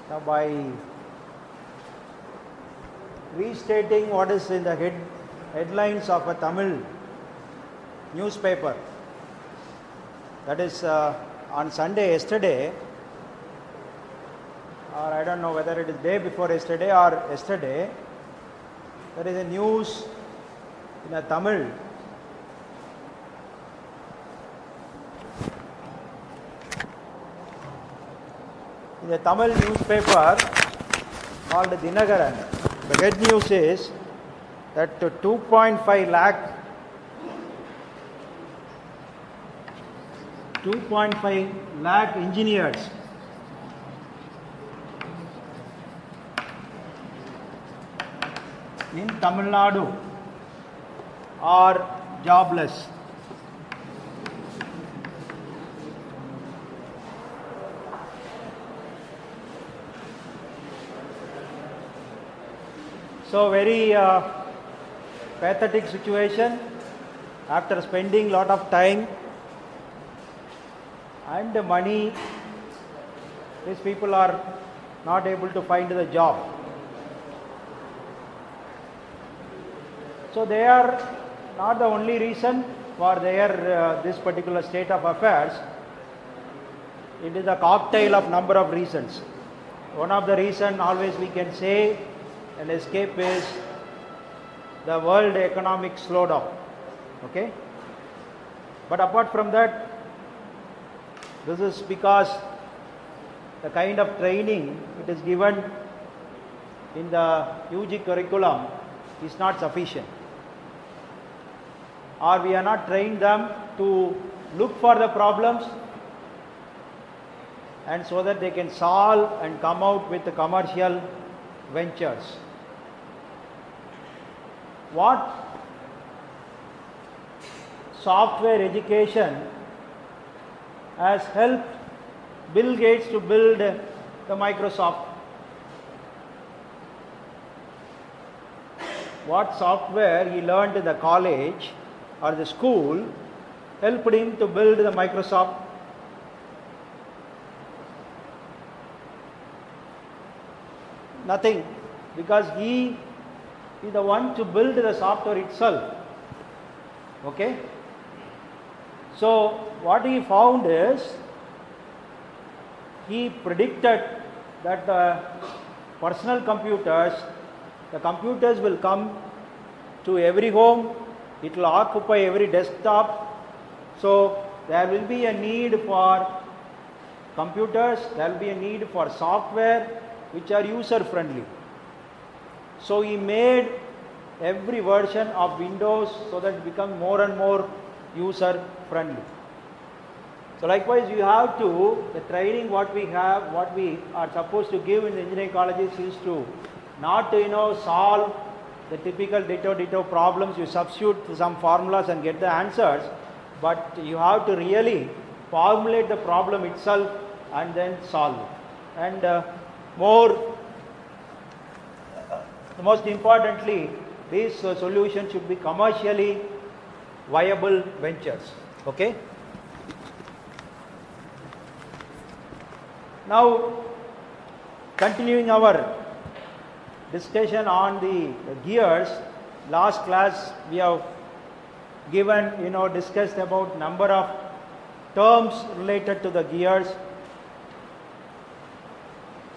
Now, by restating what is in the headlines of a Tamil newspaper, that is on Sunday yesterday, or I don't know whether it is day before yesterday or yesterday, there is a news in a Tamil newspaper called Dinagaran. The head news is that 2.5 lakh engineers in Tamil Nadu are jobless. So very pathetic situation. After spending lot of time and money, these people are not able to find the job. So they are not the only reason for their this particular state of affairs. It is a cocktail of number of reasons. One of the reason always we can say and escape is the world economic slowdown. Okay? But apart from that, this is because the kind of training it is given in the UG curriculum is not sufficient. Or we are not trained them to look for the problems and so that they can solve and come out with the commercial ventures. What software education has helped Bill Gates to build the Microsoft? What software he learned in the college or the school helped him to build the Microsoft? Nothing, because he is the one to build the software itself. Okay? So what he found is, he predicted that the personal computers, the computers will come to every home, it will occupy every desktop. So there will be a need for computers, there will be a need for software which are user friendly. So he made every version of Windows so that it becomes more and more user friendly. So likewise you have to, the training what we have, what we are supposed to give in the engineering colleges is to not to solve the typical ditto problems, you substitute some formulas and get the answers, but you have to really formulate the problem itself and then solve it. And most importantly, these solutions should be commercially viable ventures. Okay? Now, continuing our discussion on the gears, last class we have given, discussed about number of terms related to the gears,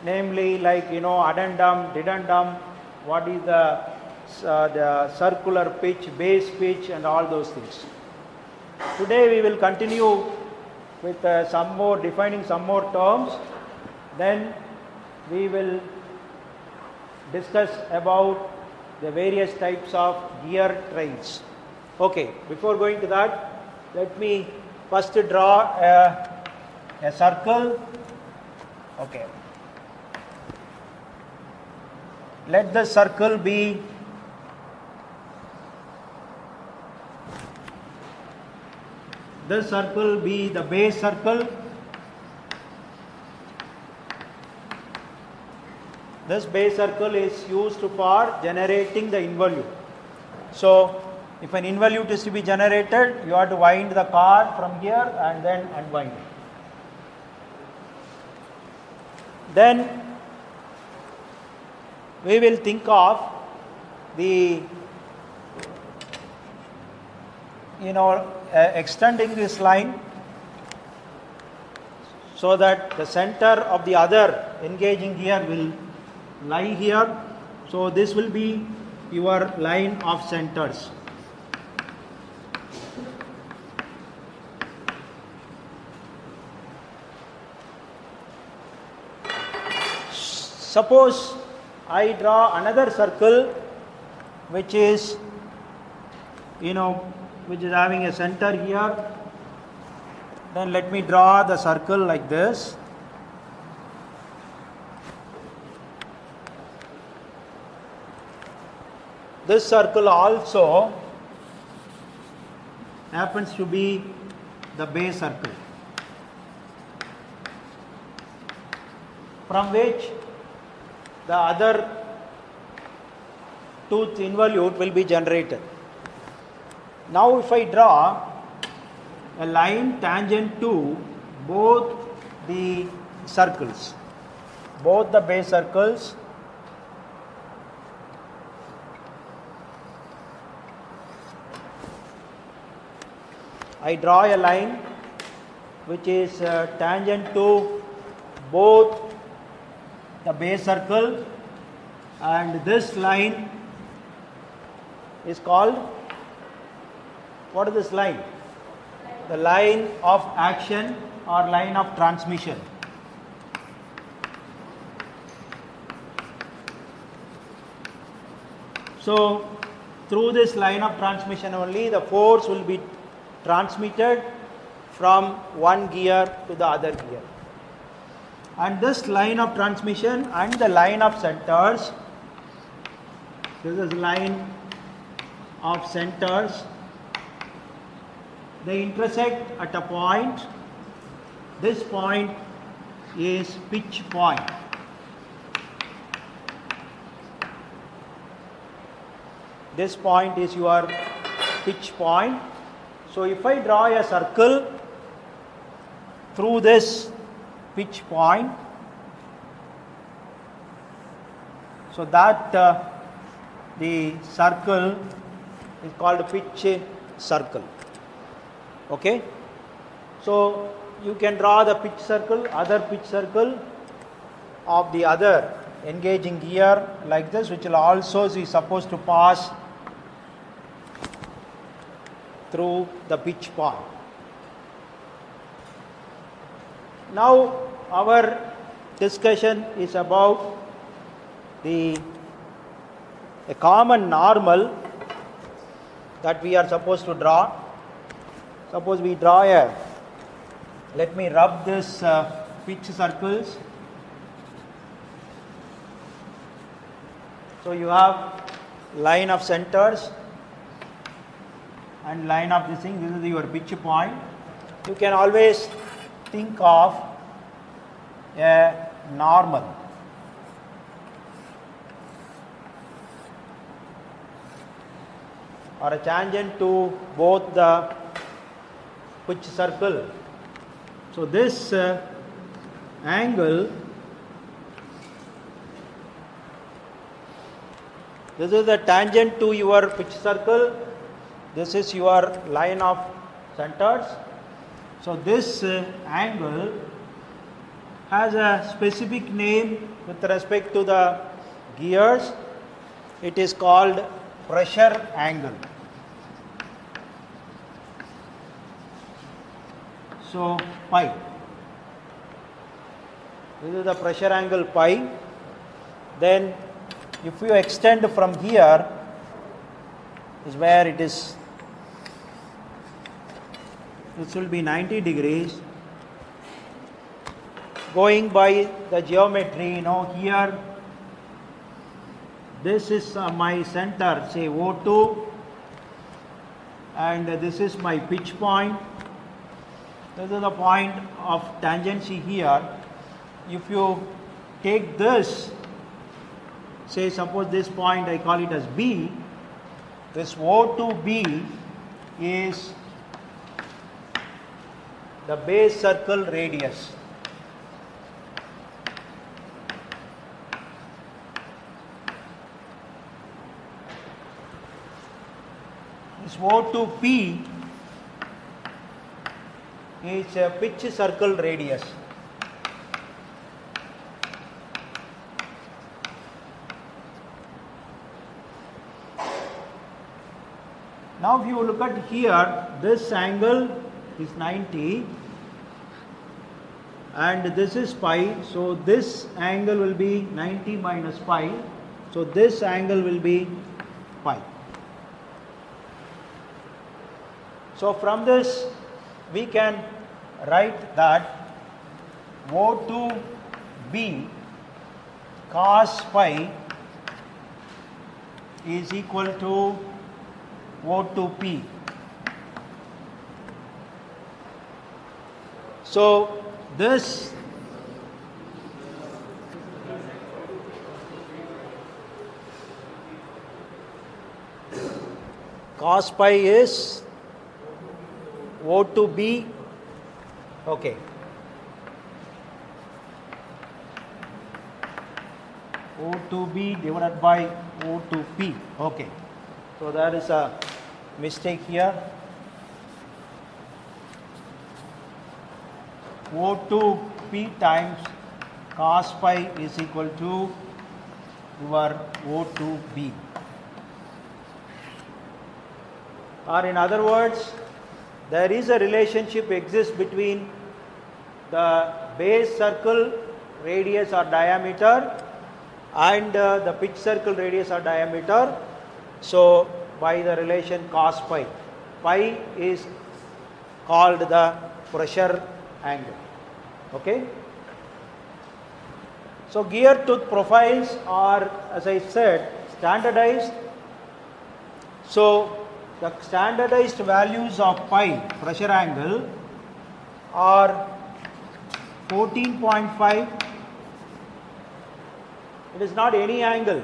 namely like, addendum, dedendum, what is the circular pitch, base pitch and all those things. Today we will continue with defining some more terms, then we will discuss about the various types of gear trains. Okay, before going to that, let me first draw a circle. Okay. Let the circle be the base circle. This base circle is used for generating the involute. So, if an involute is to be generated, you have to wind the cord from here and then unwind it. Then we will think of the extending this line so that the center of the other engaging gear will lie here. So this will be your line of centers. Suppose I draw another circle which is which is having a center here. Then let me draw the circle like this. This circle also happens to be the base circle, from which the other tooth involute will be generated. Now if I draw a line tangent to both the circles, both the base circles, I draw a line which is tangent to both the base circle, and this line is called, what is this line? The line of action or line of transmission. So through this line of transmission only the force will be transmitted from one gear to the other gear. And this line of transmission and the line of centers, this is line of centers, they intersect at a point. This point is pitch point. This point is your pitch point. So if I draw a circle through this pitch point, so that the circle is called pitch circle. Okay, so you can draw the pitch circle, other pitch circle of the other engaging gear like this, which will also be supposed to pass through the pitch point. Now our discussion is about a common normal that we are supposed to draw. Suppose we draw let me rub this pitch circles. So you have line of centers and line of this thing, this is your pitch point. You can always think of a normal. Or a tangent to both the pitch circle. So this angle, this is the tangent to your pitch circle, this is your line of centers. So this angle has a specific name with respect to the gears. It is called pressure angle. So pi. This is the pressure angle pi. Then if you extend from here, is where it is, this will be 90 degrees. Going by the geometry, here this is my center, say O2, and this is my pitch point. This is the point of tangency here. If you take this, say suppose this point I call it as B, this O2B is the base circle radius. This O2P is a pitch circle radius. Now if you look at here, this angle is 90 and this is pi, so this angle will be 90 minus pi, so this angle will be pi. So from this we can write that O2B cos pi is equal to O2P. So this cos pi is O2B, okay. O2B divided by O2P, okay. So there is a mistake here. O2P times cos pi is equal to your O2B. Or in other words, there is a relationship exists between the base circle radius or diameter and the pitch circle radius or diameter. So by the relation cos pi, pi is called the pressure angle. Okay. So gear tooth profiles are, as I said, standardized. So the standardized values of pi pressure angle are 14.5. It is not any angle.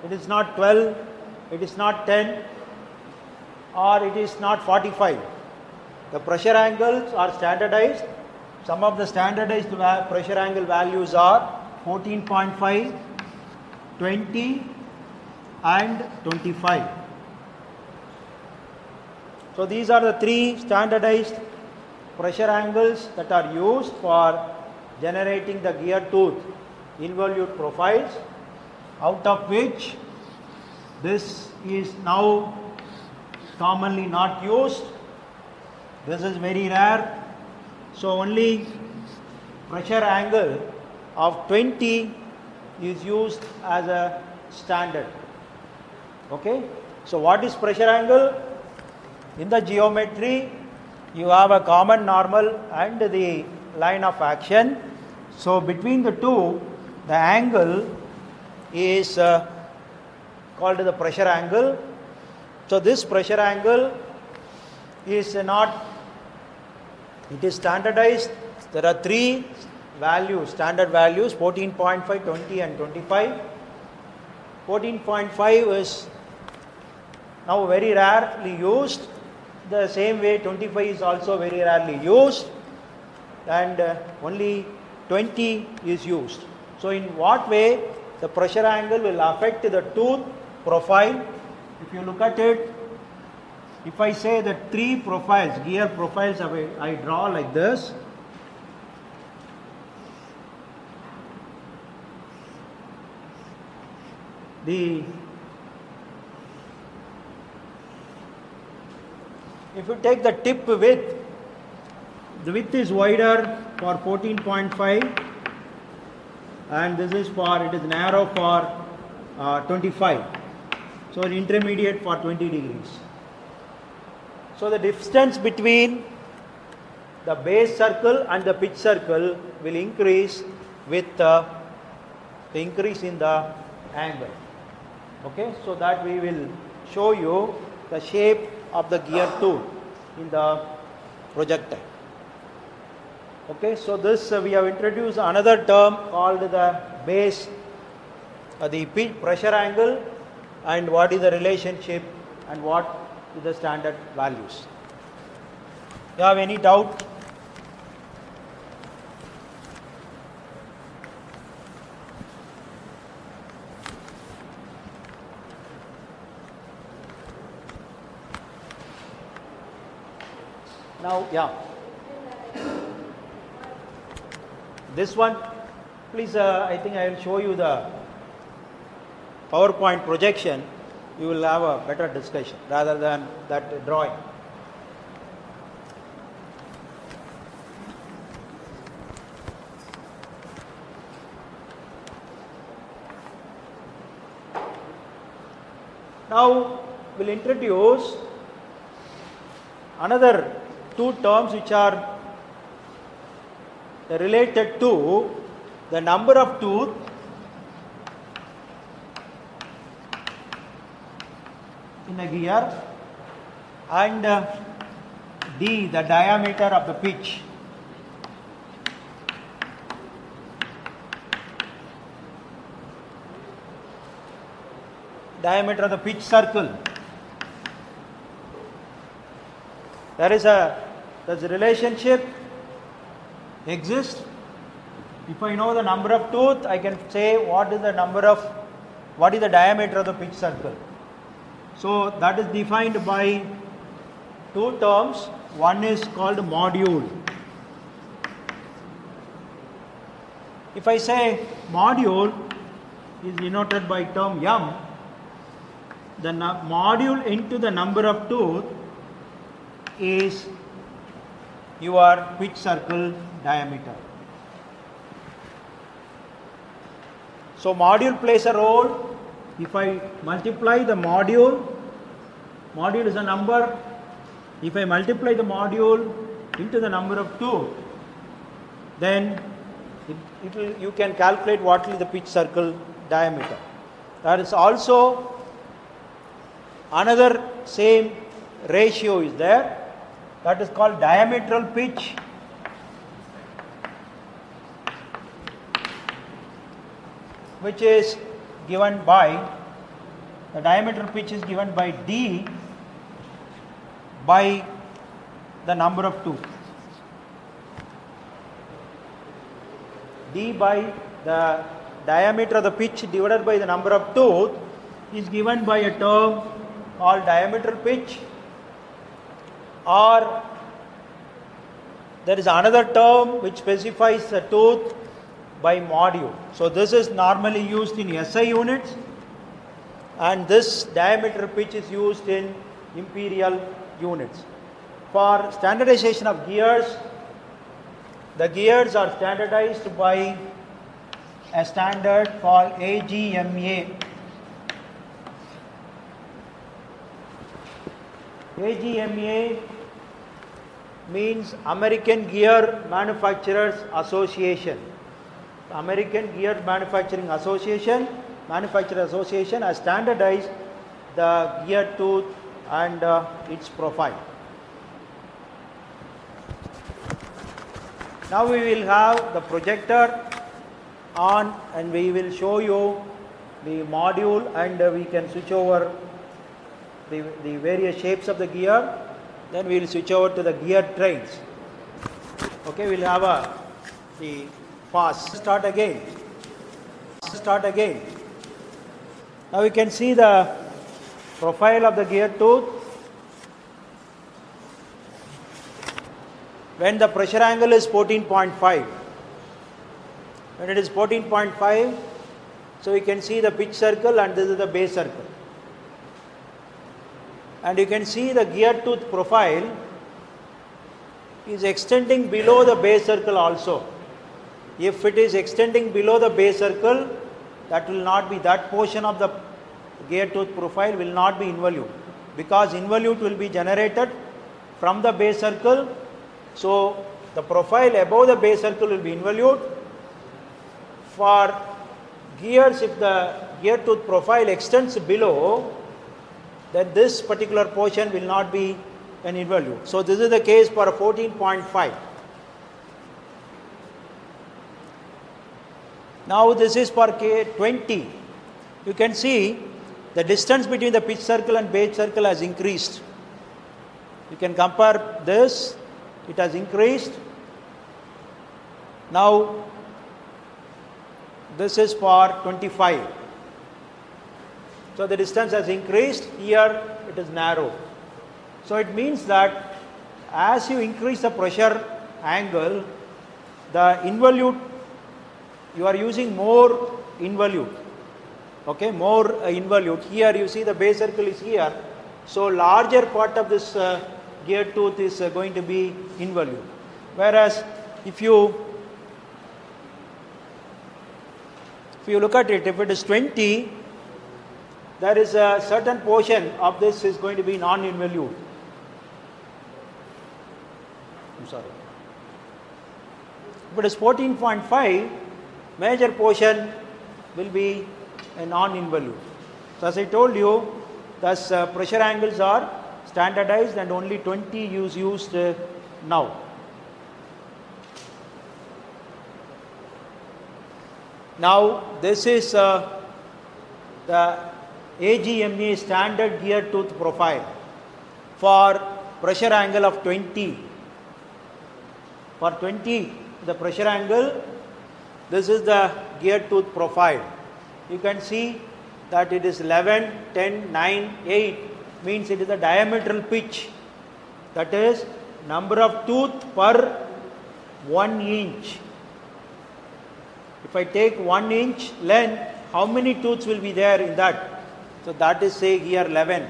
It is not 12. It is not 10. Or it is not 45. The pressure angles are standardized. Some of the standardized pressure angle values are 14.5, 20 and 25. So these are the three standardized pressure angles that are used for generating the gear tooth involute profiles, out of which this is now commonly not used. This is very rare. So only pressure angle of 20 is used as a standard. Okay. So what is pressure angle? In the geometry, you have a common normal and the line of action. So between the two, the angle is called the pressure angle. So this pressure angle is not, it is standardized. There are three values, standard values, 14.5, 20 and 25. 14.5 is now very rarely used. The same way 25 is also very rarely used, and only 20 is used. So in what way the pressure angle will affect the tooth profile? If you look at it, if I say that three profiles, gear profiles I draw like this. If you take the tip width, the width is wider for 14.5 and this is for, it is narrow for 25. So intermediate for 20 degrees. So the distance between the base circle and the pitch circle will increase with the increase in the angle. Okay, so that we will show you the shape of the gear tooth in the projectile. Okay, so this we have introduced another term called the base, the pressure angle, and what is the relationship and what is the standard values. You have any doubt? Now, yeah. This one, please, I think I will show you the PowerPoint projection. You will have a better discussion rather than that drawing. Now, we'll introduce another two terms which are related to the number of tooth in a gear and D, the diameter of the pitch. Diameter of the pitch circle. Does a relationship exist? If I know the number of tooth, I can say what is the diameter of the pitch circle. So that is defined by two terms. One is called module. If I say module is denoted by term m, the module into the number of tooth is your pitch circle diameter. So module plays a role. If I multiply the module is a number. If I multiply the module into the number of tooth, then you can calculate what is the pitch circle diameter. There is also another same ratio is there, that is called diametral pitch, which is given by, the diametral pitch is given by D by the number of tooth. D by the diameter of the pitch divided by the number of tooth is given by a term called diametral pitch, or there is another term which specifies the tooth by module. So this is normally used in SI units, and this diameter pitch is used in imperial units. For standardization of gears, the gears are standardized by a standard called AGMA. AGMA means American Gear Manufacturers Association. The American Gear Manufacturing Association, has standardized the gear tooth and its profile. Now we will have the projector on and we will show you the module, and we can switch over the various shapes of the gear. Then we will switch over to the gear trains. Okay, we will have the fast. Start again. Now we can see the profile of the gear tooth. When the pressure angle is 14.5. When it is 14.5, so we can see the pitch circle, and this is the base circle. And you can see the gear tooth profile is extending below the base circle also. If it is extending below the base circle, that will not be, that portion of the gear tooth profile will not be involute, because involute will be generated from the base circle. So the profile above the base circle will be involute. For gears, if the gear tooth profile extends below, then this particular portion will not be an involute. So this is the case for 14.5. Now this is for K20. You can see the distance between the pitch circle and base circle has increased. You can compare this, it has increased. Now this is for 25. So the distance has increased, here it is narrow. So it means that as you increase the pressure angle, the involute, you are using more involute. Okay, more involute. Here you see the base circle is here. So larger part of this gear tooth is going to be involute. Whereas if you look at it, if it is 20, there is a certain portion of this is going to be non-involute. I'm sorry. If it is 14.5, major portion will be a non-involute. So as I told you, thus pressure angles are standardized and only 20 is used now. Now this is the AGMA standard gear tooth profile for pressure angle of 20. For 20, the pressure angle, this is the gear tooth profile. You can see that it is 11, 10, 9, 8, means it is the diametral pitch. That is number of tooth per 1 inch. If I take 1 inch length, how many tooths will be there in that? So that is, say, here 11.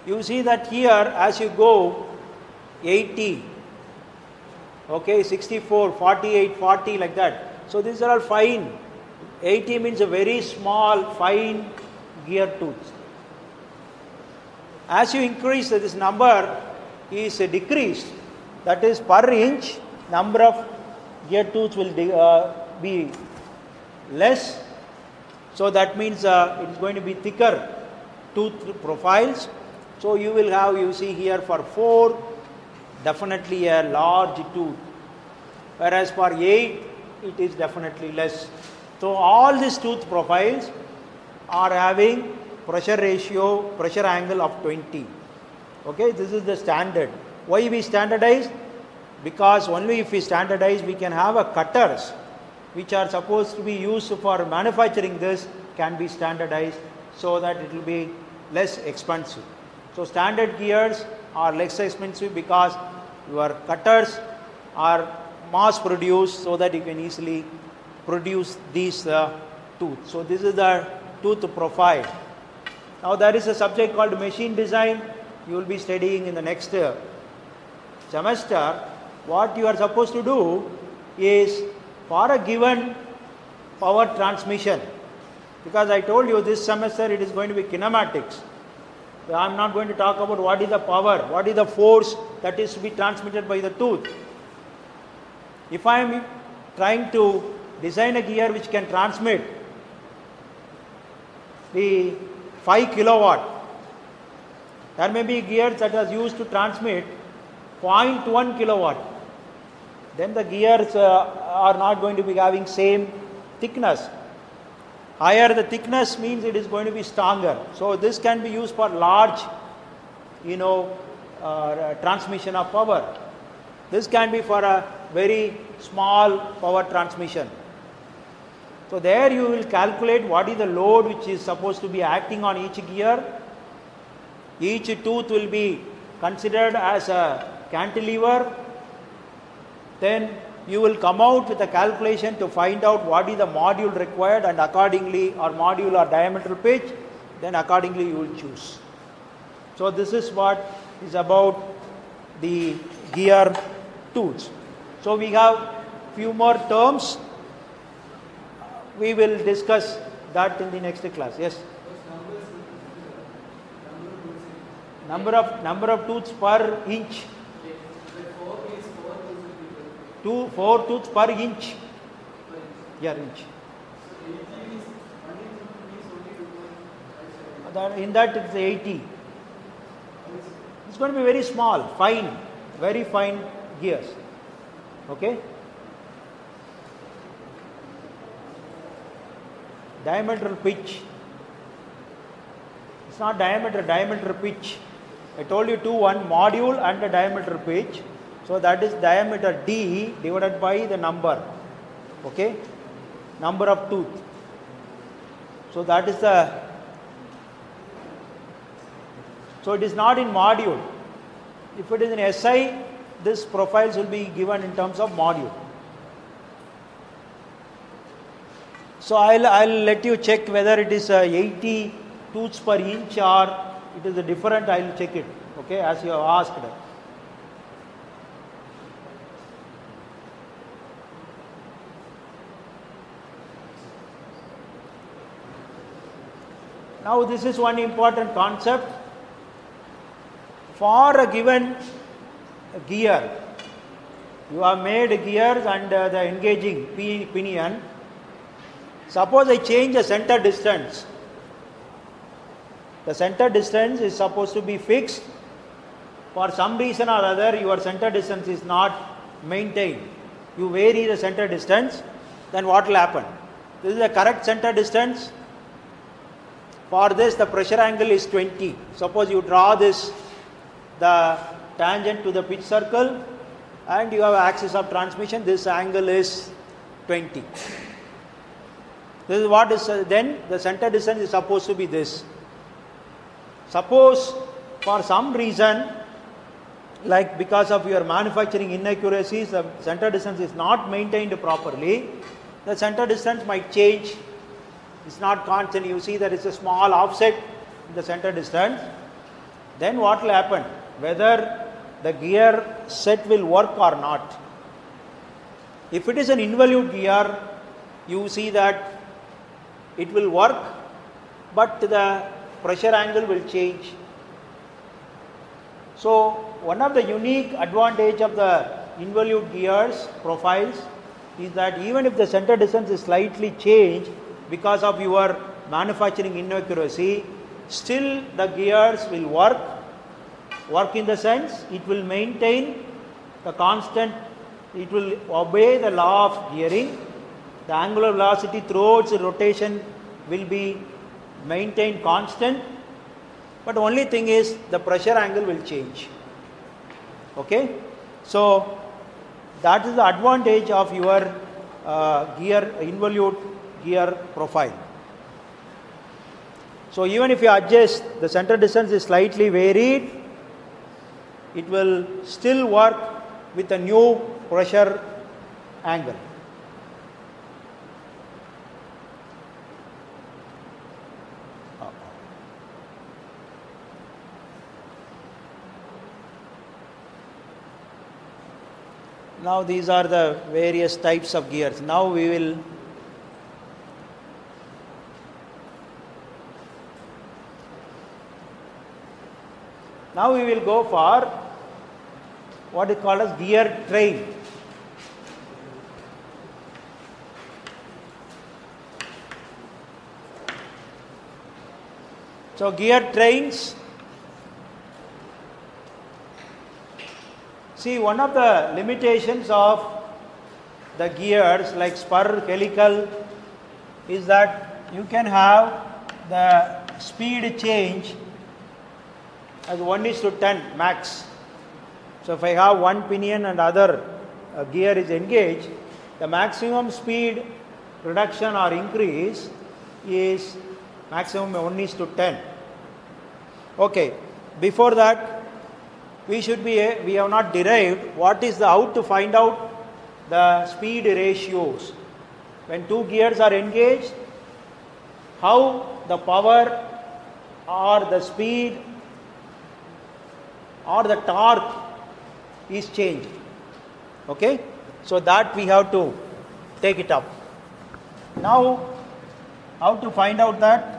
You see that here as you go 80, okay, 64, 48, 40 like that. So these are all fine. 80 means a very small, fine gear tooth. As you increase, this number is decreased. That is, per inch, number of gear tooths will be less. So that means it is going to be thicker tooth profiles. So you will have, you see here for 4, definitely a large tooth. Whereas for 8, it is definitely less. So all these tooth profiles are having pressure ratio, pressure angle of 20. Okay, this is the standard. Why we standardize? Because only if we standardize, we can have a cutters which are supposed to be used for manufacturing this can be standardized so that it will be less expensive. So standard gears are less expensive because your cutters are mass produced so that you can easily produce these tooth. So this is the tooth profile. Now there is a subject called machine design. You will be studying in the next semester. What you are supposed to do is for a given power transmission, because I told you this semester it is going to be kinematics. I am not going to talk about what is the power, what is the force that is to be transmitted by the tooth. If I am trying to design a gear which can transmit the 5 kilowatt, there may be gears that are used to transmit 0.1 kilowatt. Then the gears are not going to be having same thickness. Higher the thickness means it is going to be stronger. So this can be used for large, transmission of power. This can be for a very small power transmission. So there you will calculate what is the load which is supposed to be acting on each gear. Each tooth will be considered as a cantilever. Then you will come out with a calculation to find out what is the module required, and accordingly, or module or diametral pitch, then accordingly you will choose. So this is what is about the gear tools. So we have few more terms. We will discuss that in the next class. Yes. Number of tooths per inch. 4 tooths per inch. Yeah, inch. In that it's 80. It's going to be very small, fine, very fine gears. Okay. Diametral pitch. It's not diameter, diametral pitch. I told you one module and a diameter pitch. So that is diameter D divided by the number. Okay. Number of tooth. So that is so it is not in module. If it is in SI, this profiles will be given in terms of module. So I'll let you check whether it is 80 tooths per inch or it is a different. I'll check it, okay, as you have asked. Now this is one important concept. For a given gear, you have made gears and the engaging pinion. Suppose I change the center distance. The center distance is supposed to be fixed. For some reason or other, your center distance is not maintained. You vary the center distance, then what will happen? This is the correct center distance. For this, the pressure angle is 20. Suppose you draw this, the tangent to the pitch circle, and you have axis of transmission, this angle is 20. This is what is, then the center distance is supposed to be this. Suppose for some reason, like because of your manufacturing inaccuracies, the center distance is not maintained properly, the center distance might change. It's not constant. You see that it's a small offset in the center distance. Then what will happen? Whether the gear set will work or not. If it is an involute gear, you see that it will work, but the pressure angle will change. So one of the unique advantage of the involute gears profiles is that even if the center distance is slightly changed because of your manufacturing inaccuracy, still the gears will work in the sense it will maintain the constant, it will obey the law of gearing. The angular velocity through its rotation will be maintained constant, but the only thing is the pressure angle will change. Okay, so that is the advantage of your gear involute gear profile. So even if you adjust, the center distance is slightly varied, it will still work with a new pressure angle. Now these are the various types of gears. Now we will go for what is called as gear train. So gear trains, see, one of the limitations of the gears like spur helical is that you can have the speed change as 1:10 max. So if I have one pinion and other gear is engaged, the maximum speed reduction or increase is maximum 1:10. Okay, before that we have not derived what is how to find out the speed ratios. When two gears are engaged, how the power or the speed or the torque is changed. Okay, so that we have to take it up. Now, how to find out that?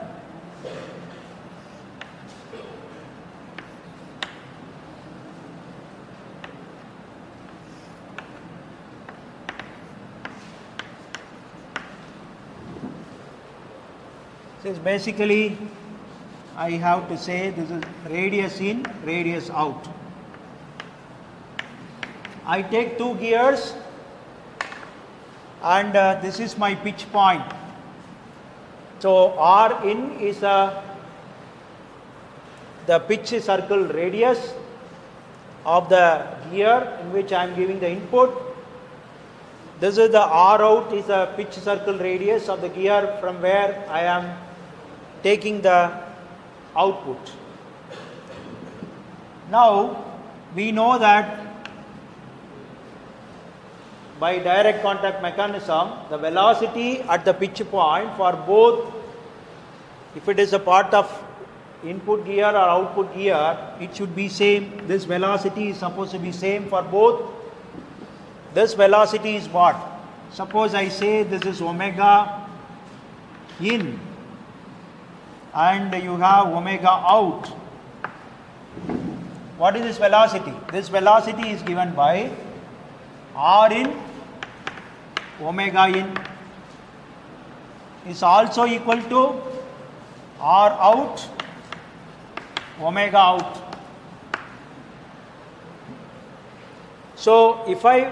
This is basically, I have to say this is radius in, radius out. I take two gears and this is my pitch point. So R in is the pitch circle radius of the gear in which I am giving the input. This is the R out is the pitch circle radius of the gear from where I am taking the output. Now we know that by direct contact mechanism, the velocity at the pitch point for both, if it is a part of input gear or output gear, it should be same. This velocity is supposed to be same for both. This velocity is what? Suppose I say this is omega in and you have omega out. What is this velocity? This velocity is given by R in omega in is also equal to R out omega out. So if I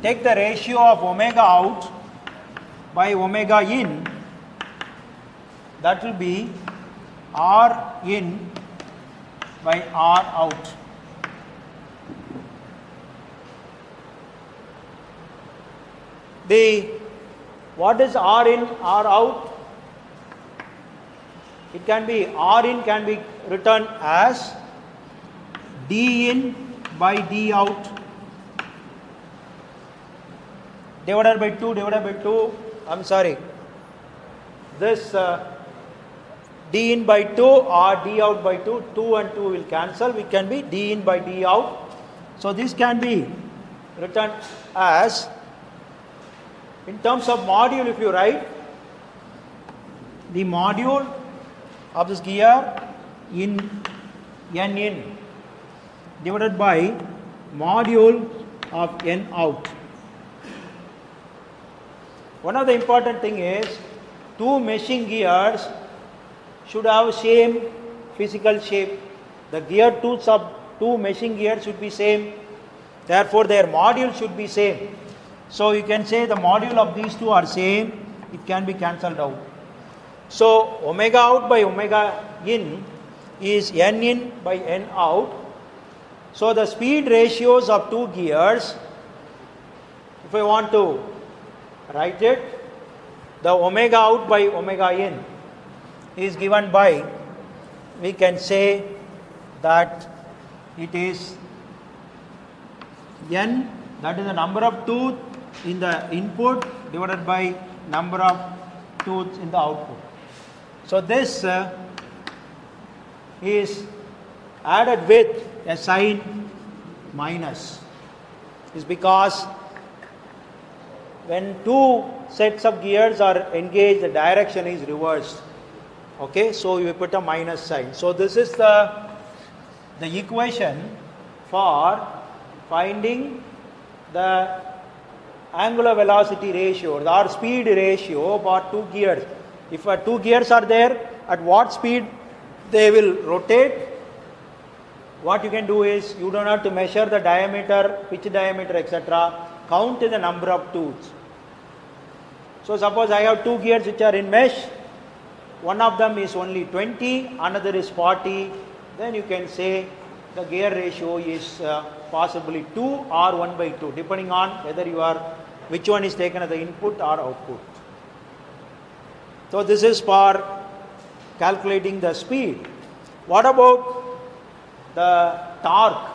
take the ratio of omega out by omega in, that will be R in by R out. What is R in, R out? It can be, R in can be written as D in by D out divided by 2, I'm sorry, this D in by 2 or D out by 2, 2 and 2 will cancel, it can be D in by D out. So this can be written as, in terms of module, if you write the module of this gear in N in divided by module of N out. One of the important thing is, two meshing gears should have same physical shape. The gear tools of two meshing gears should be same. Therefore, their module should be same. So you can say the module of these two are same. It can be cancelled out. So omega out by omega in is N in by N out. So the speed ratios of two gears, if I want to write it, the omega out by omega in is given by, we can say that it is N, that is the number of tooth in the input divided by number of tooths in the output. So this is added with a sign minus, is because when two sets of gears are engaged, the direction is reversed. Okay, so you put a minus sign. So this is the equation for finding the angular velocity ratio or speed ratio for two gears. If two gears are there, at what speed they will rotate? What you can do is, you don't have to measure the diameter, pitch diameter, etc. Count the number of tooths. So suppose I have two gears which are in mesh. One of them is only 20, another is 40. Then you can say the gear ratio is possibly 2 or 1 by 2, depending on whether you are, which one is taken as the input or output. So this is for calculating the speed. What about the torque?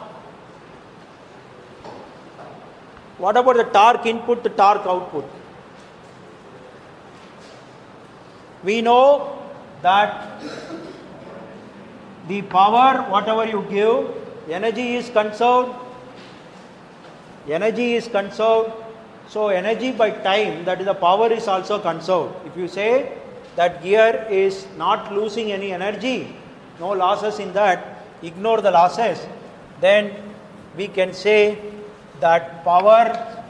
What about the torque input to torque output? We know that the power, whatever you give, energy is conserved. Energy is conserved. So energy by time, that is the power, is also conserved. If you say that gear is not losing any energy, no losses in that, ignore the losses, then we can say that power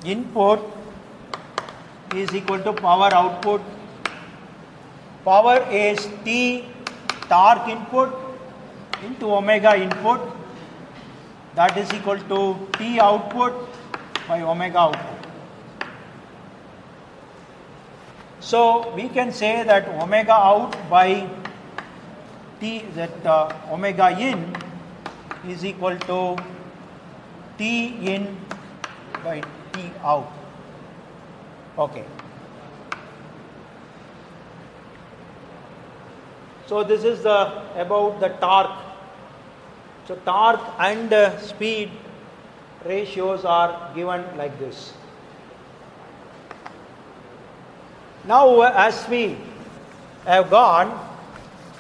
input is equal to power output. Power is T torque input into omega input, that is equal to T output by omega output. So we can say that omega out by T, that omega in is equal to T in by T out. Okay. So this is about the torque. So torque and speed ratios are given like this. Now as we have gone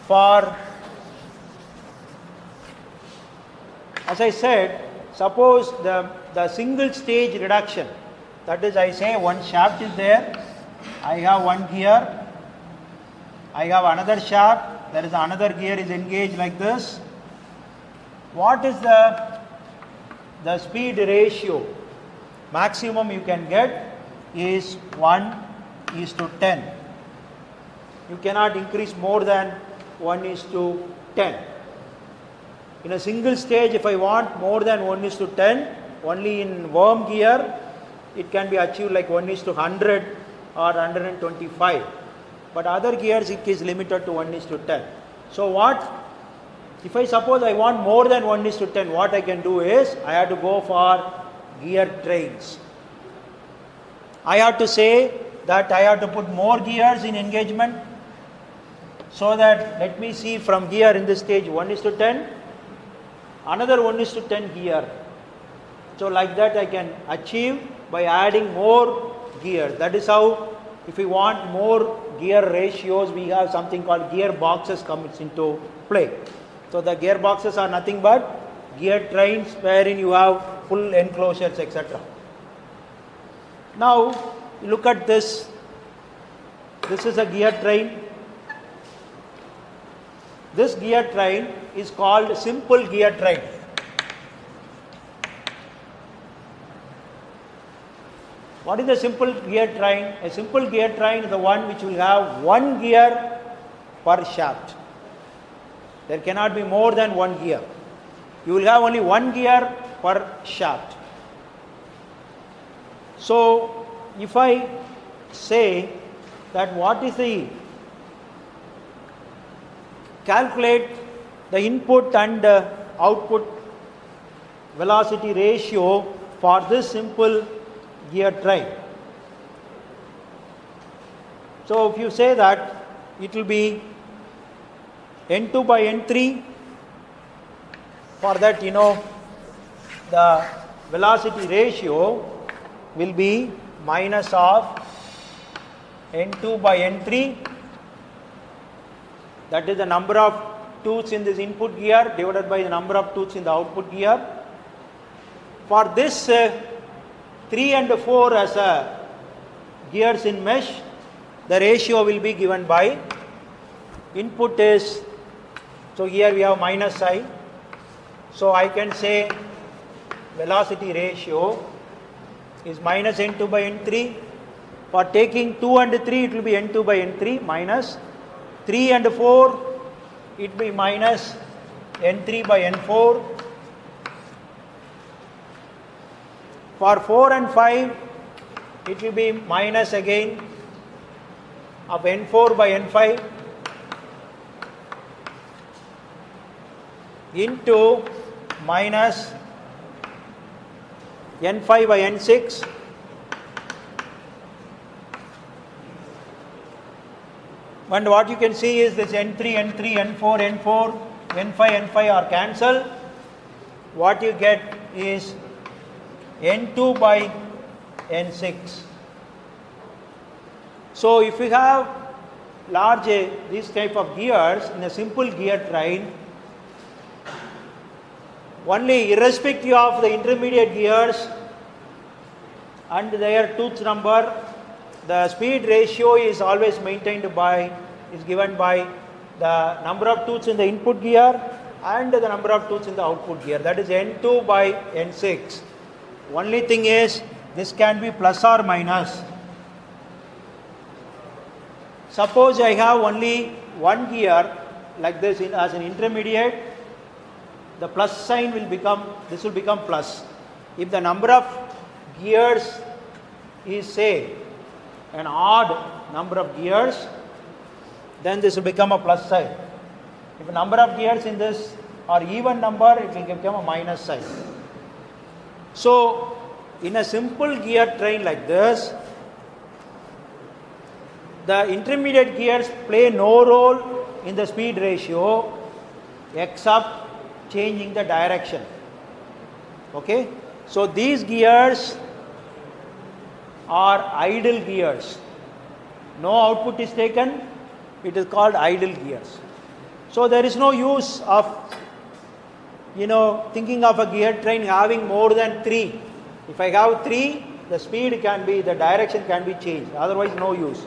for, as I said, suppose the single stage reduction, that is, I say one shaft is there, I have one gear, I have another shaft, there is another gear is engaged like this. What is the speed ratio maximum you can get is 1:10. You cannot increase more than 1:10. In a single stage, if I want more than 1:10, only in worm gear, it can be achieved like 1:100 or 125. But other gears, it is limited to 1:10. So if I suppose I want more than 1:10, what I can do is, I have to go for gear trains. I have to say that I have to put more gears in engagement, so that, let me see, from here in this stage 1:10, another 1:10 gear. So like that I can achieve by adding more gear. That is how, if we want more gear ratios, we have something called gear boxes comes into play. So the gear boxes are nothing but gear trains wherein you have full enclosures, etc. Now look at this. This is a gear train. This gear train is called simple gear train. What is a simple gear train? A simple gear train is the one which will have one gear per shaft. There cannot be more than one gear. You will have only one gear per shaft. So if I say that what is the, calculate the input and output velocity ratio for this simple gear train. So if you say that, it will be N2 by N3. For that, the velocity ratio will be minus of N2 by N3. That is the number of tooths in this input gear divided by the number of tooths in the output gear. For this 3 and 4 as gears in mesh, the ratio will be given by, input is, so here we have minus sign. So I can say velocity ratio is minus N2 by N3. For taking 2 and 3, it will be N2 by N3 minus 3 and 4, it will be minus N3 by N4. For 4 and 5, it will be minus again of N4 by N5 into minus N5 by N6 and what you can see is this N3, N3, N4, N4, N5, N5 are cancelled. What you get is N2 by N6. So if you have large this type of gears in a simple gear train, only irrespective of the intermediate gears and their tooth number, the speed ratio is always given by the number of tooths in the input gear and the number of tooths in the output gear. That is N2 by N6. Only thing is, this can be plus or minus. Suppose I have only one gear like this as an intermediate, the plus sign will become, this will become plus. If the number of gears is, say, an odd number of gears, then this will become a plus sign. If the number of gears in this are even number, it will become a minus sign. So, in a simple gear train like this, the intermediate gears play no role in the speed ratio except changing the direction. Okay, so these gears are idle gears. No output is taken, it is called idle gears. So there is no use of thinking of a gear train having more than 3. If I have 3, the speed can be, the direction can be changed, otherwise no use.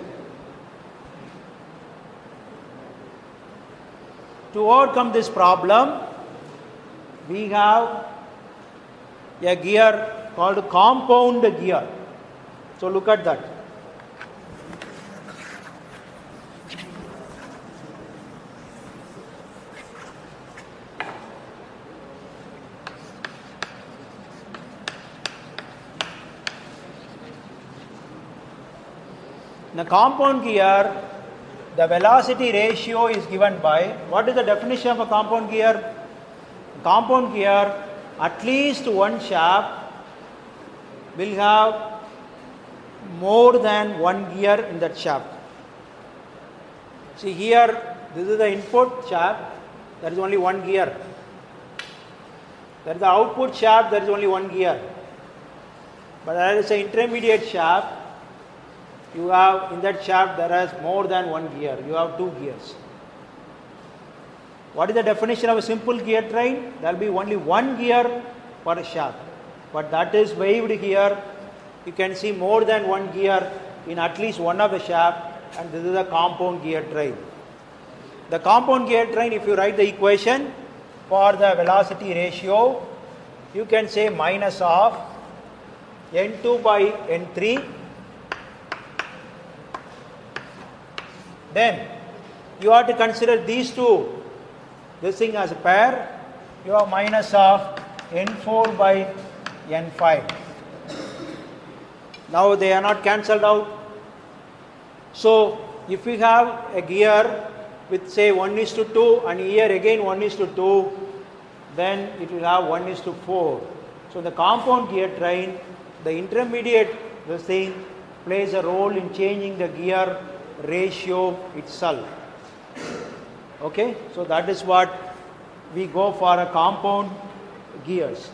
To overcome this problem, we have a gear called compound gear. So look at that. In a compound gear, the velocity ratio is given by, what is the definition of a compound gear? Compound gear, at least one shaft will have more than one gear in that shaft. See here, this is the input shaft, there is only one gear. There is the output shaft, there is only one gear. But there is an intermediate shaft. You have, in that shaft there is more than one gear, you have 2 gears. What is the definition of a simple gear train? There will be only one gear per shaft. But that is waved here. You can see more than one gear in at least one of the shaft, and this is a compound gear train. The compound gear train, if you write the equation for the velocity ratio, you can say minus of N2 by N3. Then you have to consider these two, this thing as a pair. You have minus of N4 by N5. Now they are not cancelled out. So if we have a gear with say 1:2 and here again 1:2, then it will have 1:4. So the compound gear train, the intermediate this thing plays a role in changing the gear ratio itself. Okay, so that is what we go for a compound gears.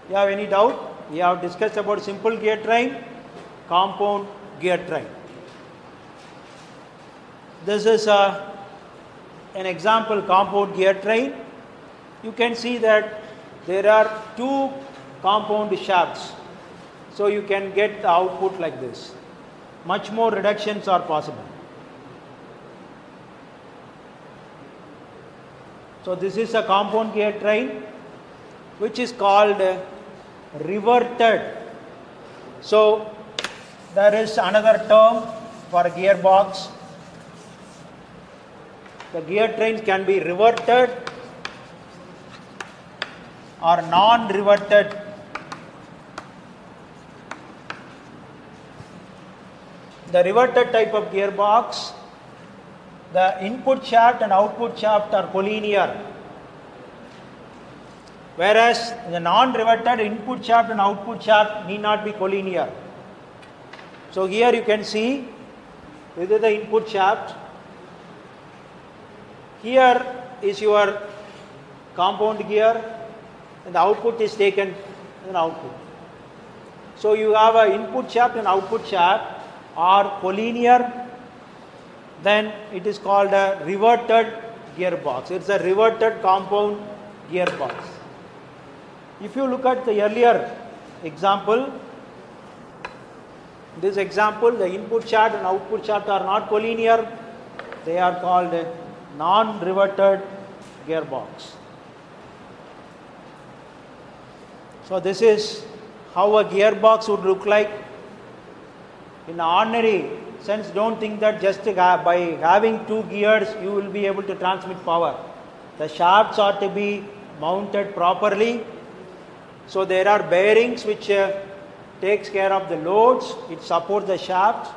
You have any doubt? We have discussed about simple gear train, compound gear train. This is an example compound gear train. You can see that there are 2 compound shafts. So you can get the output like this. Much more reductions are possible. So this is a compound gear train which is called reverted. So there is another term for a gearbox. The gear trains can be reverted or non-reverted. The reverted type of gearbox, the input shaft and output shaft are collinear. Whereas in the non-reverted, input shaft and output shaft need not be collinear. So here you can see, this is the input shaft. Here is your compound gear and the output is taken as an output. So you have an input shaft and output shaft are collinear, then it is called a reverted gearbox. It's a reverted compound gearbox. If you look at the earlier example, this example, the input shaft and output shaft are not collinear, they are called a non-reverted gearbox. So this is how a gearbox would look like. In ordinary sense, don't think that just by having 2 gears you will be able to transmit power. The shafts are to be mounted properly. So there are bearings which takes care of the loads, it supports the shaft,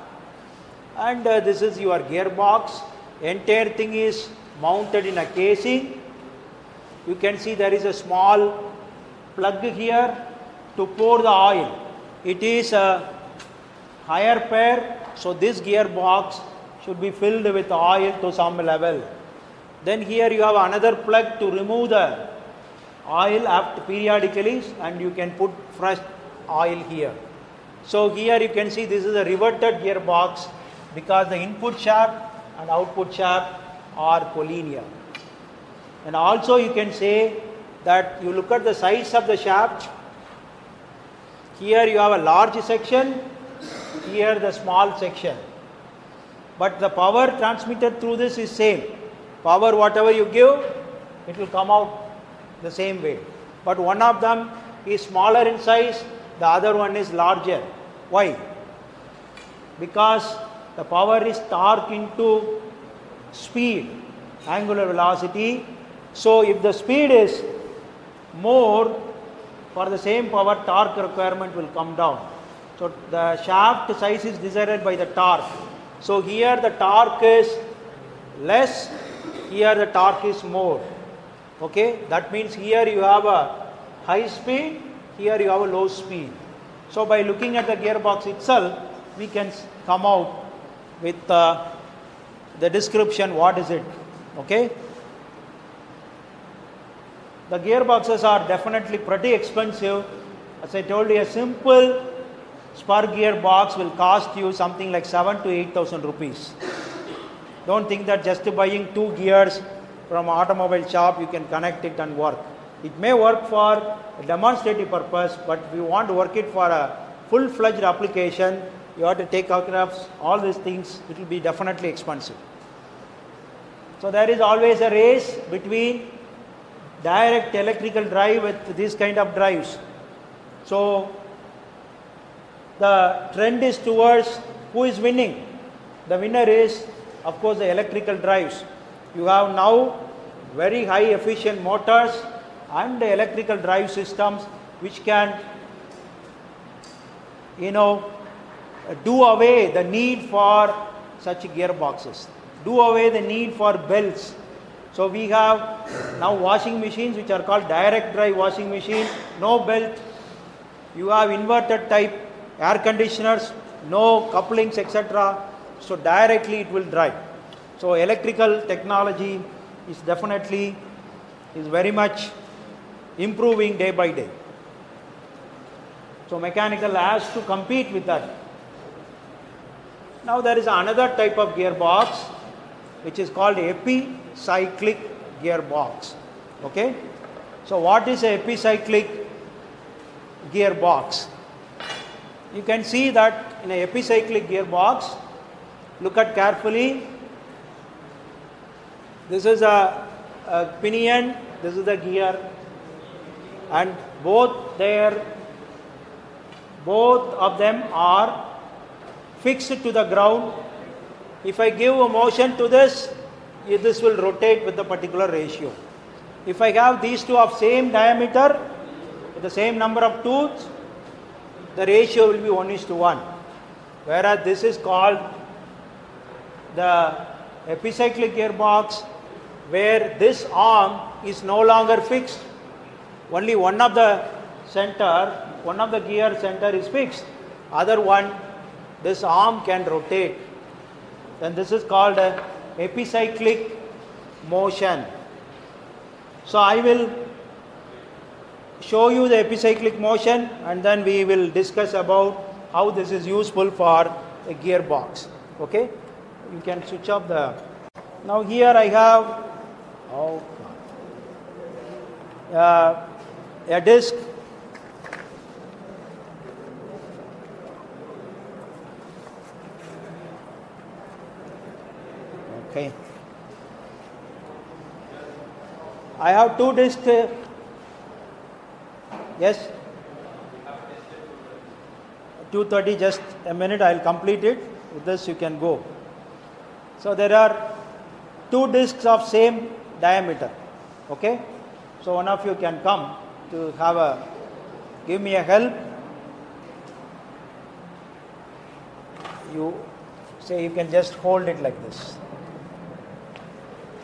and this is your gearbox. Entire thing is mounted in a casing. You can see there is a small plug here to pour the oil. It is a higher pair, so this gearbox should be filled with oil to some level. Then here you have another plug to remove the oil after periodically, and you can put fresh oil here. So here you can see this is a reverted gearbox because the input shaft and output shaft are collinear. And also you can say that you look at the size of the shaft. Here you have a large section, here the small section. But the power transmitted through this is same. Power whatever you give, it will come out the same way. But one of them is smaller in size, the other one is larger. Why? Because the power is torque into speed, angular velocity. So if the speed is more, for the same power, torque requirement will come down. So the shaft size is decided by the torque. So here the torque is less, here the torque is more. Okay, that means here you have a high speed, here you have a low speed. So by looking at the gearbox itself, we can come out with the description, what is it. Okay. The gearboxes are definitely pretty expensive. As I told you, a simple spur gearbox will cost you something like 7,000 to 8,000 rupees. Don't think that just buying 2 gears from automobile shop you can connect it and work. It may work for a demonstrative purpose, but if you want to work it for a full-fledged application, you have to take care of all these things. It will be definitely expensive. So there is always a race between direct electrical drive with this kind of drives. So the trend is towards who is winning. The winner is, of course, the electrical drives. You have now very high efficient motors and the electrical drive systems which can, do away the need for such gearboxes, do away the need for belts. So we have now washing machines which are called direct drive washing machine, no belt. You have inverted type air conditioners, no couplings, etc. So directly it will drive. So electrical technology is definitely very much improving day by day. So mechanical has to compete with that. Now there is another type of gearbox which is called epicyclic gearbox. Okay. So what is a epicyclic gearbox? You can see that in a epicyclic gearbox, look at carefully. This is a pinion, this is the gear, and both of them are fixed to the ground. If I give a motion to this will rotate with a particular ratio. If I have these two of same diameter with the same number of tools, the ratio will be 1:1. Whereas this is called the epicyclic gearbox, where this arm is no longer fixed. Only one of the gear center is fixed. Other one, this arm can rotate. Then this is called a epicyclic motion. So I will show you the epicyclic motion and then we will discuss about how this is useful for a gearbox. Okay, you can switch off the. Now here I have a disc. Okay, I have 2 discs. Yes, 2:30, just a minute, I will complete it. With this you can go. So there are 2 discs of same diameter. Okay, so one of you can come to give me a help. You say you can just hold it like this.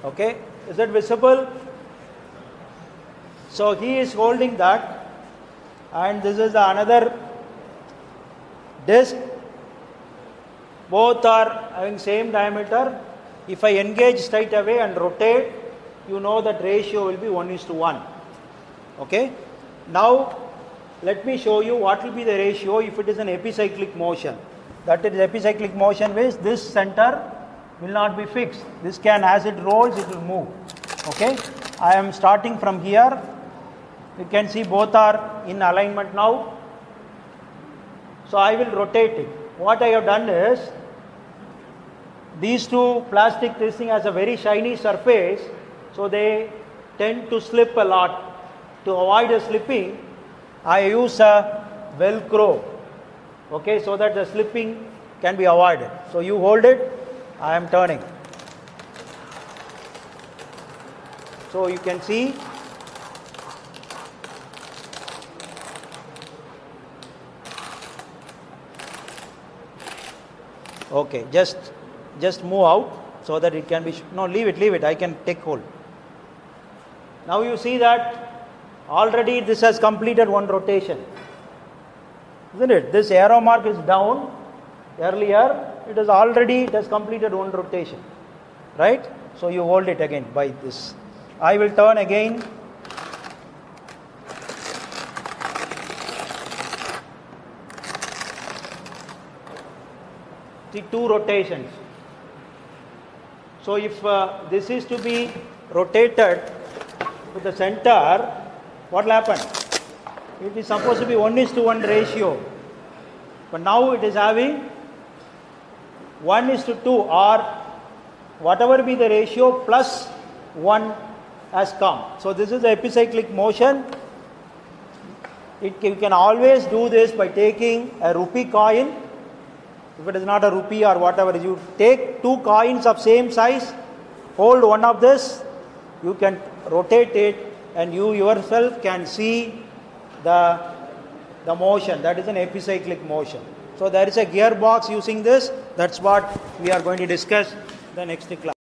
Okay, is it visible? So he is holding that, and this is another disc. both are having same diameter. If I engage straight away and rotate, you know that ratio will be 1:1. Okay. Now let me show you what will be the ratio if it is an epicyclic motion. That is, epicyclic motion means this center will not be fixed. This can, as it rolls, it will move. Okay. I am starting from here. You can see both are in alignment now. So I will rotate it. What I have done is, these two plastic, this thing has a very shiny surface, so they tend to slip a lot. To avoid the slipping, I use a Velcro, okay, so that the slipping can be avoided. So you hold it, I am turning. So you can see okay, just move out so that it can be, no, leave it, I can take hold. Now you see that already this has completed one rotation, isn't it? This arrow mark is down. Earlier it has completed one rotation, right? So you hold it again by this. I will turn again. See, two rotations. So if this is to be rotated to the center, what will happen? It is supposed to be 1:1 ratio, but now it is having 1:2, or whatever be the ratio plus 1 has come. So this is the epicyclic motion. You can always do this by taking a rupee coin. If it is not a rupee or whatever, you take two coins of same size, hold one of this, you can rotate it, and you yourself can see the motion. That is an epicyclic motion. So there is a gearbox using this. That's what we are going to discuss the next class.